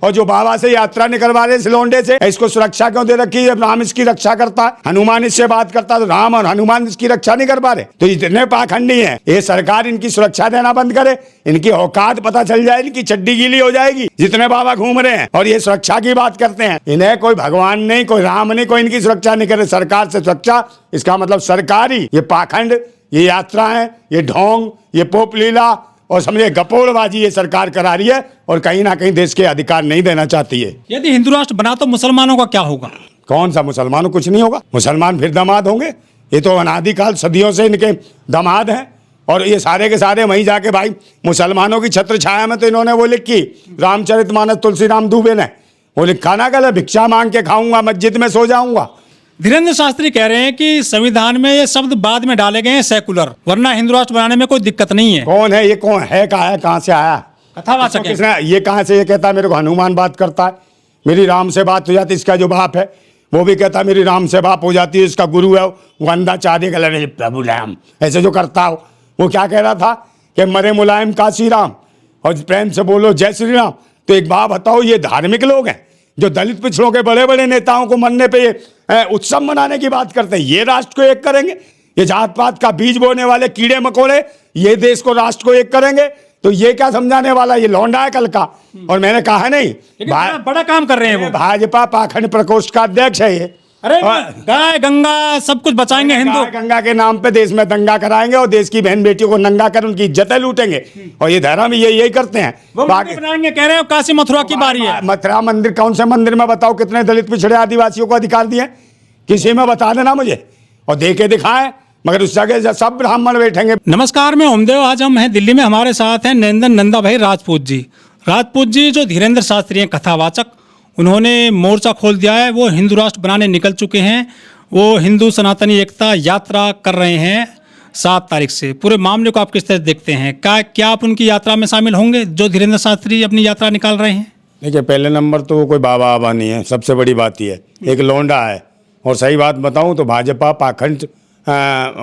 और जो बाबा से यात्रा निकलवा रहे सिलोंडे से, इसको सुरक्षा क्यों दे रखी है? राम इसकी रक्षा करता है, हनुमान इससे बात करता है, तो राम और हनुमान इसकी रक्षा नहीं कर पा रहे। तो इतने पाखंडी हैं, ये सरकार इनकी सुरक्षा देना बंद करे, इनकी औकात पता चल जाए, इनकी चड्डी गीली हो जाएगी। जितने बाबा घूम रहे हैं और ये सुरक्षा की बात करते हैं, इन्हें कोई भगवान नहीं, कोई राम नहीं, कोई इनकी सुरक्षा नहीं करे। सरकार से सुरक्षा, इसका मतलब सरकारी ये पाखंड, ये यात्राएं, ये ढोंग, ये पोप लीला और समझे गपोड़बाजी ये सरकार करा रही है और कहीं ना कहीं देश के अधिकार नहीं देना चाहती है। यदि हिंदू राष्ट्र बना तो मुसलमानों का क्या होगा? कौन सा मुसलमानों? कुछ नहीं होगा। मुसलमान फिर दामाद होंगे, ये तो अनादिकाल सदियों से इनके दामाद हैं। और ये सारे के सारे वहीं जाके भाई मुसलमानों की छत्र छाया में तो इन्होंने वो लिखी, रामचरितमानस तुलसीराम दुबे ने वो लिखा ना, गलत भिक्षा मांग के खाऊंगा, मस्जिद में सो जाऊंगा। धीरेन्द्र शास्त्री कह रहे हैं कि संविधान में ये शब्द बाद में डाले गए हैं, सेकुलर, वरना हिंदू राष्ट्र बनाने में कोई दिक्कत नहीं है। कौन है ये? कौन है? कहा है? कहाँ से आया? कथावाचक है। किसने? ये कहाँ से? ये कहता है मेरे को हनुमान बात करता है, मेरी राम से बात हो जाती। इसका जो बाप है वो भी कहता है मेरी राम से बात हो जाती है। इसका गुरु है वो अंधाचार्य का प्रभु राम ऐसे जो करता हो, वो क्या कह रहा था कि मरे मुलायम काशी राम और प्रेम से बोलो जय श्री राम। तो एक बात बताओ, ये धार्मिक लोग हैं जो दलित पिछड़ों के बड़े बड़े नेताओं को मरने पे ये उत्सव मनाने की बात करते हैं? ये राष्ट्र को एक करेंगे? ये जात पात का बीज बोने वाले कीड़े मकोड़े ये देश को, राष्ट्र को एक करेंगे? तो ये क्या समझाने वाला? ये लौंडा है कल का। और मैंने कहा नहीं, बड़ा काम कर रहे हैं वो। भाजपा पाखंड प्रकोष्ठ का अध्यक्ष है ये। अरे गाय गंगा सब कुछ बचाएंगे हिंदू, गंगा के नाम पे देश में दंगा कराएंगे और देश की बहन बेटियों को नंगा कर उनकी इज्जतें लूटेंगे। और ये धर्म यही करते हैं। बाकी बनाएंगे, कह रहे हो काशी मथुरा की बारी है। मथुरा मंदिर कौन से मंदिर में बताओ कितने दलित पिछड़े आदिवासियों को अधिकार दिए? किसी में बता देना मुझे, और दे के दिखाएं। मगर उस जगह सब ब्राह्मण बैठेंगे। नमस्कार, मैं ओमदेव। आज हम हैं दिल्ली में, हमारे साथ हैं नंदन नंदा भाई राजपूत जी। राजपूत जी जो धीरेन्द्र शास्त्री हैं कथावाचक, उन्होंने मोर्चा खोल दिया है, वो हिंदू राष्ट्र बनाने निकल चुके हैं। वो हिंदू सनातनी एकता यात्रा कर रहे हैं 7 तारीख से। पूरे मामले को आप किस तरह देखते हैं? क्या आप उनकी यात्रा में शामिल होंगे जो धीरेन्द्र शास्त्री अपनी यात्रा निकाल रहे हैं? देखिए, पहले नंबर तो वो कोई बाबा आबा नहीं है, सबसे बड़ी बात यह है, एक लौंडा है। और सही बात बताऊं तो भाजपा पाखंड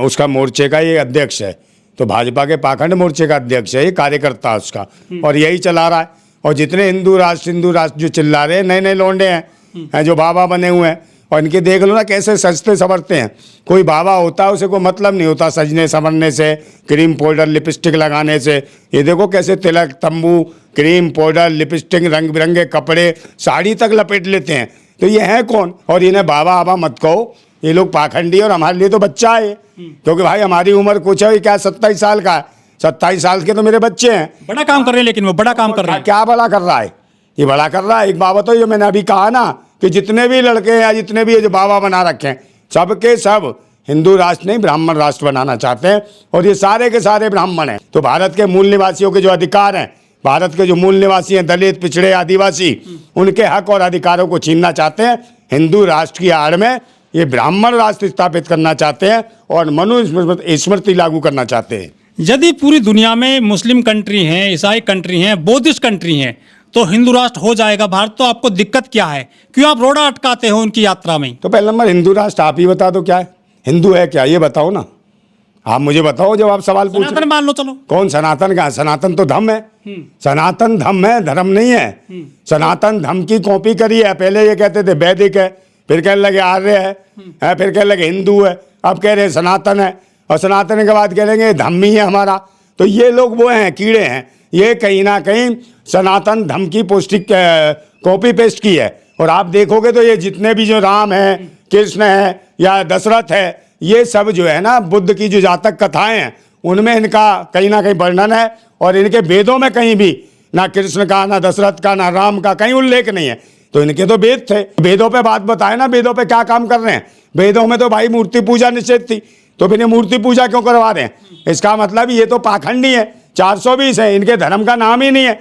उसका मोर्चे का ये अध्यक्ष है, तो भाजपा के पाखंड मोर्चे का अध्यक्ष है, ये कार्यकर्ता है उसका, और यही चला रहा है। और जितने हिंदू राष्ट्र जो चिल्ला रहे हैं, नए नए लौंडे हैं जो बाबा बने हुए हैं। और इनके देख लो ना कैसे सजते संवरते हैं। कोई बाबा होता है उसे कोई मतलब नहीं होता सजने संवरने से, क्रीम पाउडर लिपस्टिक लगाने से। ये देखो कैसे तिलक तंबू, क्रीम पाउडर, लिपस्टिक, रंग बिरंगे कपड़े, साड़ी तक लपेट लेते हैं। तो ये है कौन? और इन्हें बाबा आबा मत कहो, ये लोग पाखंडी। और हमारे लिए तो बच्चा है, क्योंकि भाई हमारी उम्र कुछ है क्या, 27 साल का है। 27 साल के तो मेरे बच्चे हैं। बड़ा काम कर रहे हैं, लेकिन वो बड़ा काम कर रहे हैं। क्या बड़ा कर रहा है? ये बड़ा कर रहा है। एक बात तो जो मैंने अभी कहा ना कि जितने भी लड़के हैं या जितने भी जो बाबा बना रखे हैं, सबके सब हिंदू राष्ट्र नहीं ब्राह्मण राष्ट्र बनाना चाहते हैं। और ये सारे के सारे ब्राह्मण हैं। तो भारत के मूल निवासियों के जो अधिकार हैं, भारत के जो मूल निवासी हैं, दलित पिछड़े आदिवासी, उनके हक और अधिकारों को छीनना चाहते हैं। हिंदू राष्ट्र की आड़ में ये ब्राह्मण राष्ट्र स्थापित करना चाहते हैं और मनुस्मृति लागू करना चाहते हैं। यदि पूरी दुनिया में मुस्लिम कंट्री हैं, ईसाई कंट्री हैं, बौद्धिस्ट कंट्री हैं, तो हिंदू राष्ट्र हो जाएगा भारत, तो आपको दिक्कत क्या है? क्यों आप रोड़ा अटकाते हो उनकी यात्रा में? तो पहले नंबर हिंदू राष्ट्र आप ही बता दो क्या है, हिंदू है क्या, ये बताओ ना। आप मुझे बताओ जब आप सवाल पूछ। सनातन मान लो, चलो। कौन सनातन का? सनातन तो धम्म है, सनातन धम्म है, धर्म नहीं है। सनातन धम्म की कॉपी करी है। पहले ये कहते थे वैदिक है, फिर कहने लगे आर्य है, फिर कहने लगे हिंदू है, अब कह रहे हैं सनातन है, और सनातन के बाद कह लेंगे धम्म ही है हमारा। तो ये लोग वो हैं, कीड़े हैं। ये कहीं ना कहीं सनातन धम्म की पौष्टिक कॉपी पेस्ट की है। और आप देखोगे तो ये जितने भी जो राम है, कृष्ण है या दशरथ है, ये सब जो है ना बुद्ध की जो जातक कथाएं हैं, उनमें इनका कहीं ना कहीं वर्णन है। और इनके वेदों में कहीं भी ना कृष्ण का, ना दशरथ का, ना राम का कहीं उल्लेख नहीं है। तो इनके तो वेद थे, वेदों पे बात बताए ना, वेदों पे क्या काम कर रहे हैं। वेदों में तो भाई मूर्ति पूजा निषेध थी, तो फिर ये मूर्ति पूजा क्यों करवा रहे हैं? इसका मतलब ये तो पाखंडी है। 420 है, इनके धर्म का नाम ही नहीं है।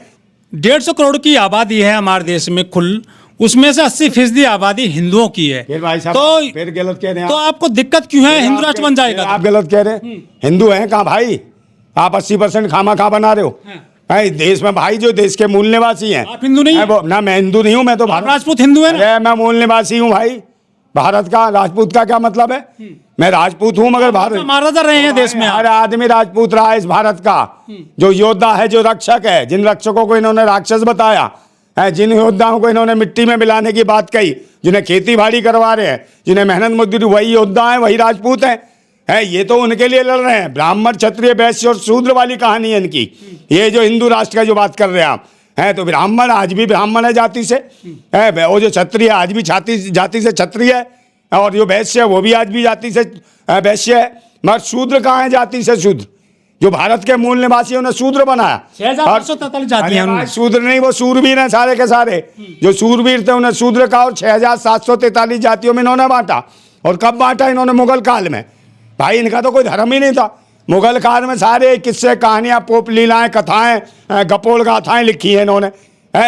150 करोड़ की आबादी है हमारे देश में कुल, उसमें से 80% आबादी हिंदुओं की है। फिर भाई साहब तो फिर गलत कह रहे हैं। तो आपको दिक्कत क्यों है? हिंदू राष्ट्र बन जाएगा। आप गलत कह रहे हैं। हिंदू हैं कहाँ भाई? आप 80% खामा खा बना रहे हो। भाई देश में भाई जो देश के मूल निवासी हैं। आप हिंदू नहीं है? ना मैं हिंदू नहीं हूँ, मैं तो राजपूत हिंदू है ना? मैं मूल निवासी हूँ भाई भारत का। राजपूत का क्या मतलब है? मैं राजपूत हूँ, मगर भारत महाराजा रहे हैं देश में। हर आदमी राजपूत रहा है इस भारत का। जो योद्धा है, जो रक्षक है, जिन रक्षकों को इन्होंने राक्षस बताया, है। जिन योद्धाओं को इन्होंने मिट्टी में मिलाने की बात कही, जिन्हें खेती बाड़ी करवा रहे हैं, जिन्हें मेहनत मजदूरी, वही योद्धा हैं, वही राजपूत हैं। है ये तो उनके लिए लड़ रहे हैं। ब्राह्मण, क्षत्रिय, वैश्य और शूद्र वाली कहानी है इनकी। ये जो हिंदू राष्ट्र का जो बात कर रहे हैं आप, है तो ब्राह्मण आज भी ब्राह्मण है जाति से, है वो जो क्षत्रिय आज भी जाति से क्षत्रिय है, और जो वैश्य है वो भी आज भी जाति से वैश्य है। मगर शूद्र कहाँ है जाति से शूद्र? जो भारत के मूल निवासियों ने शूद्र बनाया। 6,843 जाति हैं। शूद्र नहीं, वो शूरवीर हैं सारे के सारे। जो शूरवीर थे उन्हें शूद्र कहा, और 6,743 जातियों में इन्होंने बांटा। और कब बांटा इन्होंने? मुगल काल में। भाई इनका तो कोई धर्म ही नहीं था। मुगल काल में सारे किस्से, कहानियां, पोप लीलाएं, कथाएं, गपोल गाथाएं लिखी है इन्होंने।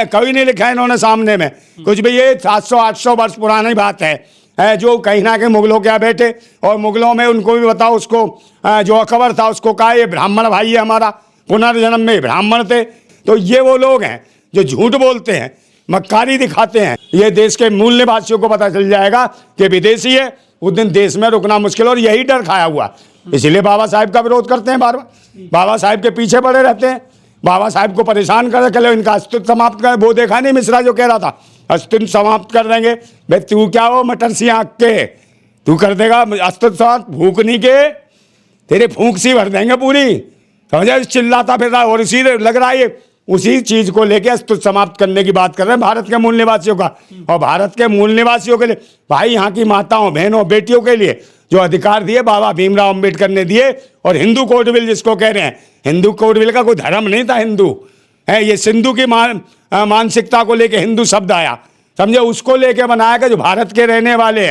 कभी नहीं लिखा है इन्होंने सामने में कुछ भी। ये 700-800 वर्ष पुरानी बात है जो कहीं ना कहीं मुगलों के यहाँ बैठे, और मुगलों में उनको भी बताओ, उसको जो अकबर था उसको कहा ये ब्राह्मण भाई है हमारा, पुनर्जन्म में ब्राह्मण थे। तो ये वो लोग हैं जो झूठ बोलते हैं, मक्कारी दिखाते हैं। ये देश के मूल निवासियों को पता चल जाएगा कि विदेशी है, उस दिन देश में रुकना मुश्किल। और यही डर खाया हुआ, इसलिए बाबा साहेब का विरोध करते हैं बार बार, बाबा साहेब के पीछे पड़े रहते हैं, बाबा साहेब को परेशान कर रहे, इनका अस्तित्व समाप्त कर। वो देखा नहीं मिश्रा जो कह रहा था अस्तित्व समाप्त कर देंगे? भाई तू क्या हो मटर सी आँख के, तू कर देगा अस्तित्व समाप्त? भूख नहीं के तेरे फूंक सी भर देंगे पूरी, समझे? चिल्लाता फिर रहा, और इसी लग रहा है ये उसी चीज को लेके अस्तित्व समाप्त करने की बात कर रहे हैं भारत के मूल निवासियों का। और भारत के मूल निवासियों के लिए भाई, यहाँ की माताओं, बहनों, बेटियों के लिए जो अधिकार दिए बाबा भीमराव अम्बेडकर ने दिए, और हिंदू कोड बिल जिसको कह रहे हैं, हिंदू कोड बिल का कोई धर्म नहीं था, हिंदू है। ये सिंधु की मानसिकता को लेके हिंदू शब्द आया, समझे? उसको लेके बनाया कि जो भारत के रहने वाले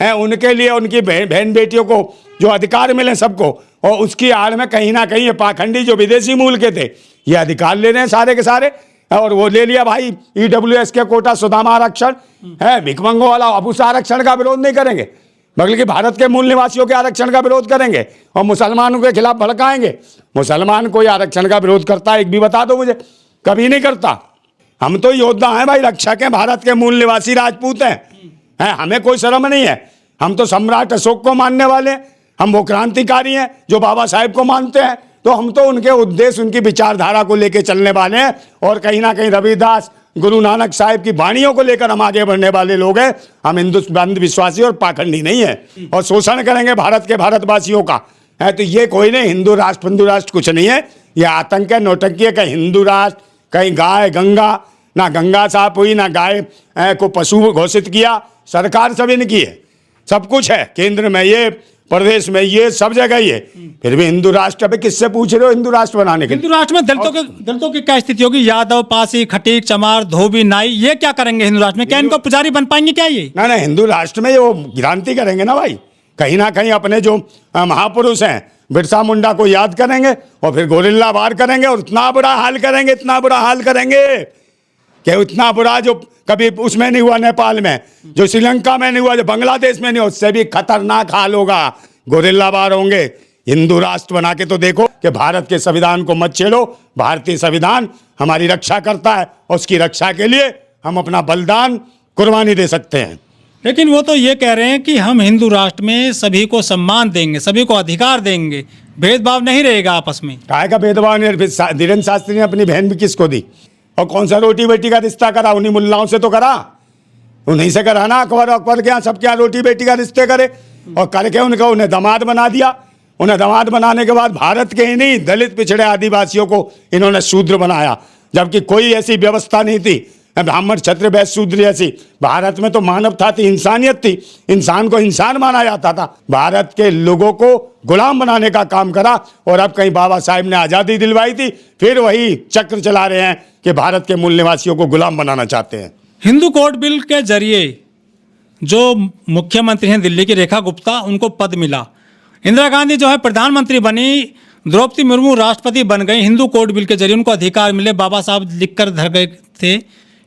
हैं उनके लिए, उनकी बहन बेटियों को जो अधिकार मिले सबको। और उसकी आड़ में कहीं ना कहीं ये पाखंडी जो विदेशी मूल के थे ये अधिकार ले रहे हैं सारे के सारे। और वो ले लिया भाई EWS के कोटा, सुदामा आरक्षण है, भिकमंगों वाला। अब उस आरक्षण का विरोध नहीं करेंगे, बल्कि भारत के मूल निवासियों के आरक्षण का विरोध करेंगे, और मुसलमानों के खिलाफ भड़काएंगे। मुसलमान कोई आरक्षण का विरोध करता है एक भी बता दो मुझे? कभी नहीं करता। हम तो योद्धा हैं भाई, रक्षक हैं, भारत के मूल निवासी राजपूत हैं। हमें कोई शर्म नहीं है। हम तो सम्राट अशोक को मानने वाले हैं, हम वो क्रांतिकारी हैं जो बाबा साहेब को मानते हैं। तो हम तो उनके उद्देश्य, उनकी विचारधारा को लेकर चलने वाले हैं, और कहीं ना कहीं रविदास, गुरु नानक साहिब की वाणियों को लेकर हम आगे बढ़ने वाले लोग हैं। हम हिंदुस्तान विश्वासी और पाखंडी नहीं है, और शोषण करेंगे भारत के भारतवासियों का। है तो ये कोई नहीं, हिंदू राष्ट्र कुछ नहीं है, ये आतंक है, नौटंकी है। कहीं हिंदू राष्ट्र, कहीं गाय गंगा, ना गंगा साफ हुई, ना गाय को पशु घोषित किया। सरकार सब इनकी है, सब कुछ है, केंद्र में ये, प्रदेश में ये, सब जगह ये। फिर भी हिंदू राष्ट्र, अभी किससे पूछ रहे हो हिंदू राष्ट्र बनाने के? हिंदू राष्ट्र में दलितों की क्या स्थिति होगी? यादव, पासी, खटीक, चमार, धोबी, नाई, ये क्या करेंगे हिंदू राष्ट्र में? क्या इनको पुजारी बन पाएंगे क्या ये? ना हिंदू राष्ट्र में वो क्रांति करेंगे ना भाई, कहीं ना कहीं अपने जो महापुरुष हैं बिरसा मुंडा को याद करेंगे, और फिर गोरिल्ला वार करेंगे, और इतना बुरा हाल करेंगे, इतना बुरा हाल करेंगे कि इतना बुरा जो कभी उसमें नहीं हुआ, नेपाल में, जो श्रीलंका में नहीं हुआ, जो बांग्लादेश में नहीं हुआ, उससे भी खतरनाक हाल होगा। गोरिल्ला वार होंगे। हिंदू राष्ट्र बना के तो देखो कि भारत के संविधान को मत छेड़ो। भारतीय संविधान हमारी रक्षा करता है, और उसकी रक्षा के लिए हम अपना बलिदान, कुर्बानी दे सकते हैं। लेकिन वो तो ये कह रहे हैं कि हम हिंदू राष्ट्र में सभी को सम्मान देंगे, सभी को अधिकार देंगे, भेदभाव नहीं रहेगा आपस में। काहे का भेदभाव नहीं? धीरेन्द्र शास्त्री ने अपनी बहन भी किसको दी, और कौन सा रोटी बेटी का रिश्ता करा? उन्हीं मुल्लाओं से तो करा, उन्हीं से करा ना। अकबर के यहाँ सबके यहाँ रोटी बेटी का रिश्ते करे, और करके उन्हें दामाद बना दिया। उन्हें दामाद बनाने के बाद भारत के ही नहीं, दलित पिछड़े आदिवासियों को इन्होंने शूद्र बनाया, जबकि कोई ऐसी व्यवस्था नहीं थी। ब्राह्मण, क्षत्रिय, वैश्य, शूद्र ऐसी भारत में तो मानवता थी, इंसानियत थी, इंसान को इंसान माना जाता था। भारत के लोगों को गुलाम बनाने का काम करा, और अब कहीं बाबा साहेब ने आज़ादी दिलवाई थी, फिर वही चक्र चला रहे हैं कि भारत के मूल निवासियों को गुलाम बनाना चाहते हैं। हिंदू कोड बिल के जरिए जो मुख्यमंत्री हैं दिल्ली की, रेखा गुप्ता, उनको पद मिला। इंदिरा गांधी जो है प्रधानमंत्री बनी, द्रौपदी मुर्मू राष्ट्रपति बन गई। हिंदू कोड बिल के जरिए उनको अधिकार मिले, बाबा साहब लिखकर धर गए थे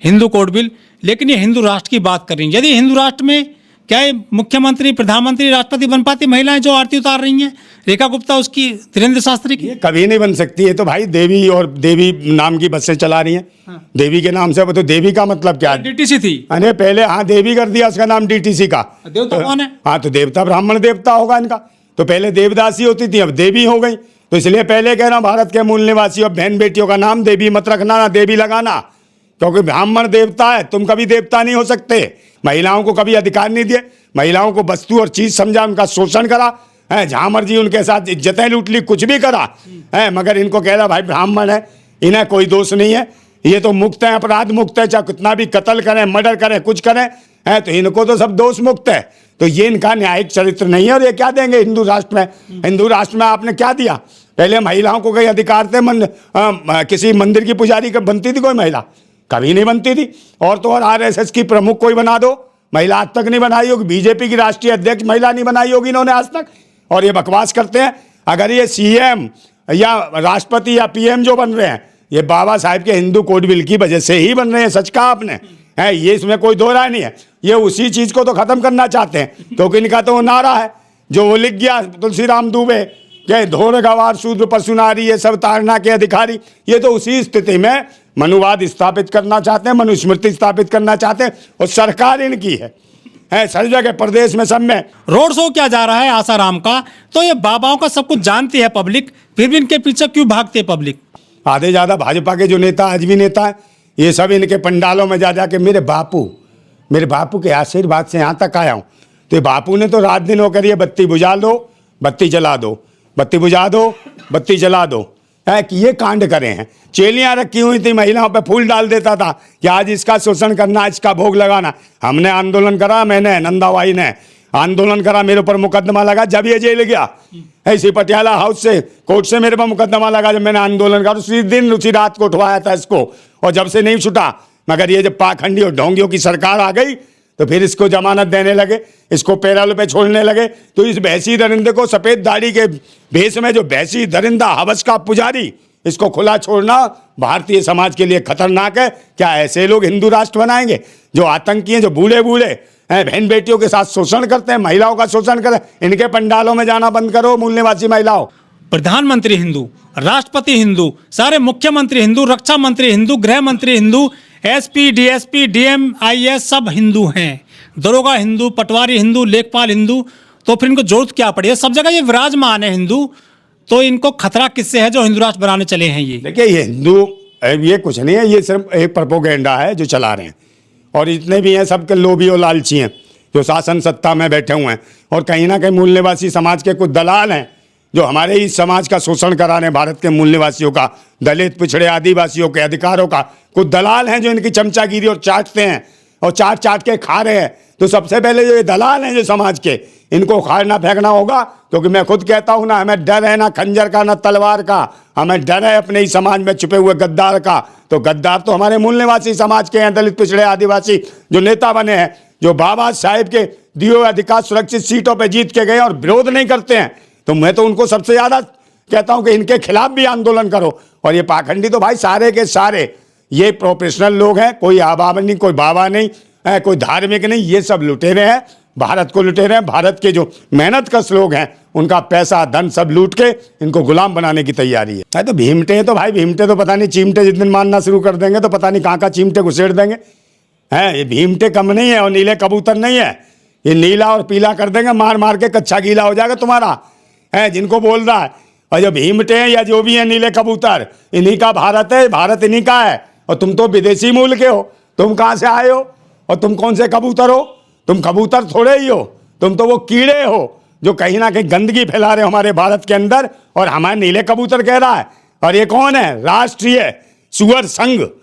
हिंदू कोड बिल। लेकिन ये हिंदू राष्ट्र की बात कर रही हैं। यदि हिंदू राष्ट्र में क्या ये मुख्यमंत्री, प्रधानमंत्री, राष्ट्रपति बन पाती महिलाएं जो आरती उतार रही हैं? रेखा गुप्ता उसकी, धीरेन्द्र शास्त्री की? ये कभी नहीं बन सकती है। तो भाई देवी और देवी नाम की बसें चला रही हैं। हाँ। देवी के नाम से, वो तो देवी का मतलब क्या है? डीटीसी थी। अरे पहले हाँ देवी कर दिया, उसका नाम डीटीसी का। देवता कौन है? हाँ तो देवता ब्राह्मण देवता होगा इनका। तो पहले देवदासी होती थी, अब देवी हो गई। तो इसलिए पहले कह रहा हूँ, भारत के मूल निवासी और बहन बेटियों का नाम देवी मत रखना, ना देवी लगाना। क्योंकि ब्राह्मण देवता है, तुम कभी देवता नहीं हो सकते। महिलाओं को कभी अधिकार नहीं दिए, महिलाओं को वस्तु और चीज समझा, उनका शोषण करा है, जहां मर्जी उनके साथ इज्जतें लूट ली, कुछ भी करा है, मगर इनको कह रहा भाई ब्राह्मण है, इन्हें कोई दोष नहीं है, ये तो मुक्त है, अपराध मुक्त है, चाहे कितना भी कत्ल करें, मर्डर करें, कुछ करें है, तो इनको तो सब दोष मुक्त है। तो ये इनका न्यायिक चरित्र नहीं है। और ये क्या देंगे हिंदू राष्ट्र में? हिंदू राष्ट्र में आपने क्या दिया? पहले महिलाओं को कई अधिकार थे, किसी मंदिर की पुजारी बनती थी कोई महिला? कभी नहीं बनती थी। और तो और आरएसएस की प्रमुख कोई बना दो, महिला आज तक नहीं बनाई होगी। बीजेपी की राष्ट्रीय अध्यक्ष महिला नहीं बनाई होगी इन्होंने आज तक। और ये बकवास करते हैं। अगर ये सीएम या राष्ट्रपति या पीएम जो बन रहे हैं, ये बाबा साहेब के हिंदू कोड बिल की वजह से ही बन रहे हैं। सच कहा आपने है, ये इसमें कोई दो राय नहीं है। ये उसी चीज को तो खत्म करना चाहते हैं, क्योंकि इनका तो वो नारा है जो वो लिख गया तुलसीराम दुबे के धोर गवार शूद्र पशु नारी ये सब ताड़ना के अधिकारी। ये तो उसी स्थिति में मनुवाद स्थापित करना चाहते हैं, मनुस्मृति स्थापित करना चाहते हैं, और सरकार इनकी है सर जगह, प्रदेश में सब में। रोड शो क्या जा रहा है आसाराम का, तो ये बाबाओं का सब कुछ जानती है पब्लिक, फिर भी इनके पीछे क्यों भागती है पब्लिक? आधे ज़्यादा भाजपा के जो नेता आज भी नेता हैं, ये सब इनके पंडालों में जा जाके मेरे बापू के आशीर्वाद से यहाँ तक आया हूँ। तो ये बापू ने तो रात दिन होकर ये बत्ती बुझा दो, बत्ती जला दो, बत्ती बुझा दो, बत्ती जला दो, है कि ये कांड करे हैं। चेलियाँ रखी हुई थी, महिलाओं पे फूल डाल देता था कि आज इसका शोषण करना, इसका भोग लगाना। हमने आंदोलन करा, मैंने, नंदाबाई ने आंदोलन करा, मेरे ऊपर मुकदमा लगा जब ये जेल गया। ऐसी पटियाला हाउस से, कोर्ट से मेरे पर मुकदमा लगा जब मैंने आंदोलन करा। उसी दिन उसी रात को उठवाया था इसको, और जब से नहीं छूटा। मगर ये जब पाखंडी और ढोंगियों की सरकार आ गई तो फिर इसको जमानत देने लगे, इसको पैरोल पे छोड़ने लगे। तो इस भैंसी दरिंदे को, सफ़ेद दाढ़ी के भेष में जो भैंसी दरिंदा हवस का पुजारी, इसको खुला छोड़ना भारतीय समाज के लिए खतरनाक है। क्या ऐसे लोग हिंदू राष्ट्र बनाएंगे जो आतंकी हैं, जो बूढ़े हैं, बहन बेटियों के साथ शोषण करते हैं, महिलाओं का शोषण करें? इनके पंडालों में जाना बंद करो मूल्यवासी महिलाओं। प्रधानमंत्री हिंदू, राष्ट्रपति हिंदू, सारे मुख्यमंत्री हिंदू, रक्षा मंत्री हिंदू, गृह मंत्री Hindu, SP, DSP, DM, IAS सब हिंदू हैं। दरोगा हिंदू, पटवारी हिंदू, लेखपाल हिंदू। तो फिर इनको जरूरत क्या पड़ी है? सब जगह ये विराजमान है हिंदू, तो इनको खतरा किससे है जो हिंदू राष्ट्र बनाने चले हैं? ये देखिए, ये हिंदू ये कुछ नहीं है, ये सिर्फ एक प्रोपोगेंडा है जो चला रहे हैं। और इतने भी हैं सबके लोभी और लालची हैं जो शासन सत्ता में बैठे हुए हैं, और कहीं ना कहीं मूल्यवासी समाज के कुछ दलाल हैं जो हमारे ही समाज का शोषण करा रहे हैं, भारत के मूल्यवासियों का, दलित, पिछड़े, आदिवासियों के अधिकारों का। कुछ दलाल हैं जो इनकी चमचागिरी और चाटते हैं और चाट के खा रहे हैं। तो सबसे पहले जो ये दलाल हैं जो समाज के, इनको उखाड़ना फेंकना होगा। क्योंकि मैं खुद कहता हूँ ना, हमें डर है ना खंजर का ना तलवार का, हमें डर है अपने ही समाज में छुपे हुए गद्दार का। तो गद्दार तो हमारे मूल्यवासी समाज के हैं, दलित, पिछड़े, आदिवासी जो नेता बने हैं, जो बाबा साहेब के दिए हुए अधिकार सुरक्षित सीटों पर जीत के गए और विरोध नहीं करते हैं। तो मैं तो उनको सबसे ज़्यादा कहता हूं कि इनके खिलाफ भी आंदोलन करो। और ये पाखंडी तो भाई सारे के सारे ये प्रोफेशनल लोग हैं, कोई आबाब नहीं, कोई बाबा नहीं है, कोई धार्मिक नहीं, ये सब लुटेरे हैं, भारत को लुटेरे हैं। भारत के जो मेहनत कश लोग हैं उनका पैसा धन सब लूट के इनको गुलाम बनाने की तैयारी है। तो भीमटे हैं, तो भाई भीमटे तो पता नहीं, चिमटे जिस दिन मारना शुरू कर देंगे तो पता नहीं कहाँ का चिमटे घुसेड़ देंगे। हैं ये भीमटे कम नहीं है और नीले कबूतर नहीं है, ये नीला और पीला कर देंगे, मार मार के कच्चा गीला हो जाएगा तुम्हारा। है जिनको बोल रहा है, और जो भीमटे हैं या जो भी हैं नीले कबूतर, इन्हीं का भारत है, भारत इन्हीं का है। और तुम तो विदेशी मूल के हो, तुम कहाँ से आए हो और तुम कौन से कबूतर हो? तुम कबूतर थोड़े ही हो, तुम तो वो कीड़े हो जो कहीं ना कहीं गंदगी फैला रहे हो हमारे भारत के अंदर, और हमारे नीले कबूतर कह रहा है। और ये कौन है? राष्ट्रीय सुअर संघ।